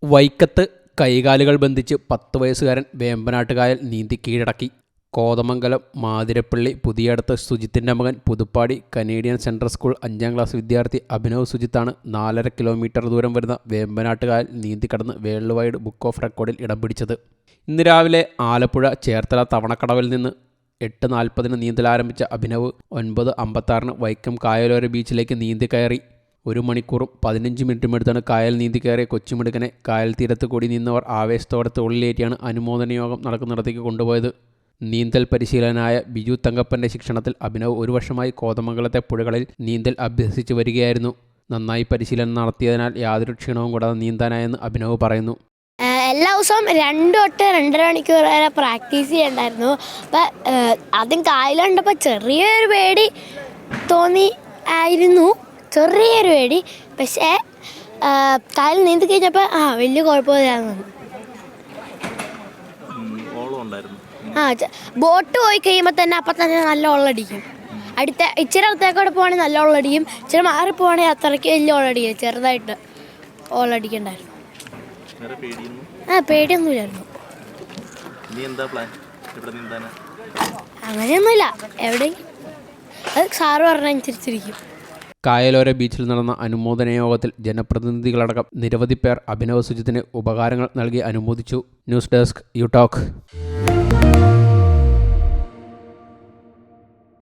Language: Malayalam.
വൈക്കത്ത് കൈകാലുകൾ ബന്ധിച്ച് 10 വയസ്സുകാരൻ വേമ്പനാട്ടുകായൽ നീന്തി കീഴടക്കി. കോതമംഗലം മാതിരപ്പള്ളി പുതിയടത്ത് സുജിത്തിൻ്റെ മകൻ പുതുപ്പാടി കനേഡിയൻ സെൻട്രൽ സ്കൂൾ 5ാം ക്ലാസ് വിദ്യാർത്ഥി അഭിനവ് സുജിത്താണ് 4.5 കിലോമീറ്റർ ദൂരം വരുന്ന വേമ്പനാട്ടുകായൽ നീന്തിക്കടന്ന് വേൾഡ് വൈഡ് ബുക്ക് ഓഫ് റെക്കോർഡിൽ ഇടം പിടിച്ചത്. ഇന്ന് രാവിലെ ആലപ്പുഴ ചേർത്തല തവണക്കടവിൽ നിന്ന് 8:40 നീന്തലാരംഭിച്ച അഭിനവ് 9:56 വൈക്കം കായലോര ബീച്ചിലേക്ക് നീന്തി കയറി. 1 മണിക്കൂറും 15 മിനിറ്റും എടുത്താണ് കായൽ നീന്തി കയറിയ കൊച്ചുമിടുക്കനെ കായൽ തീരത്ത് കൂടി നിന്നവർ ആവേശത്തോടെ തോളിലേറ്റിയാണ് അനുമോദന യോഗം നടക്കുന്നിടത്തേക്ക് കൊണ്ടുപോയത്. നീന്തൽ പരിശീലകനായ ബിജു തങ്കപ്പൻ്റെ ശിക്ഷണത്തിൽ അഭിനവ് 1 വർഷമായി കോതമംഗലത്തെ പുഴകളിൽ നീന്തൽ അഭ്യസിച്ചു വരികയായിരുന്നു. നന്നായി പരിശീലനം നടത്തിയതിനാൽ യാതൊരു ക്ഷീണവും കൂടാതെ നീന്താനായെന്ന് അഭിനവ് പറയുന്നു. എല്ലാ ദിവസവും 2 തൊട്ട് 2.5 മണിക്കൂർ വരെ പ്രാക്ടീസ് ചെയ്യണ്ടായിരുന്നു. അപ്പം ആദ്യം കായൽ കണ്ടപ്പോൾ ചെറിയൊരു പേടി ആയിരുന്നു, ചെറിയൊരു പേടി. പക്ഷേ കായൽ നീന്തി കഴിഞ്ഞപ്പോൾ വലിയ കുഴപ്പമില്ലായിരുന്നു. ബോട്ട് പോയി കഴിയുമ്പോൾ തന്നെ അപ്പം തന്നെ നല്ല വെള്ളമടിക്കും. ഇച്ചിരി അടുത്തേക്കൂടെ പോവാണെങ്കിൽ നല്ല വെള്ളമടിക്കും, ഇച്ചിരി മാറി പോവാണെങ്കിൽ അത്രയ്ക്ക് വലിയ വെള്ളമടിക്കും. ചെറുതായിട്ട് വെള്ളമടിക്കണ്ടായിരുന്നു. പേടിയൊന്നുമില്ലായിരുന്നു. അങ്ങനെയൊന്നുമില്ല, എവിടെയെങ്കിലും അത് സാറ് പറഞ്ഞനുസരിച്ചിരിക്കും. കായലോര ബീച്ചിൽ നടന്ന അനുമോദന യോഗത്തിൽ ജനപ്രതിനിധികളടക്കം നിരവധി പേർ അഭിനവ് സുജിത്തിന് ഉപകാരങ്ങൾ നൽകി അനുമോദിച്ചു. News desk you talk.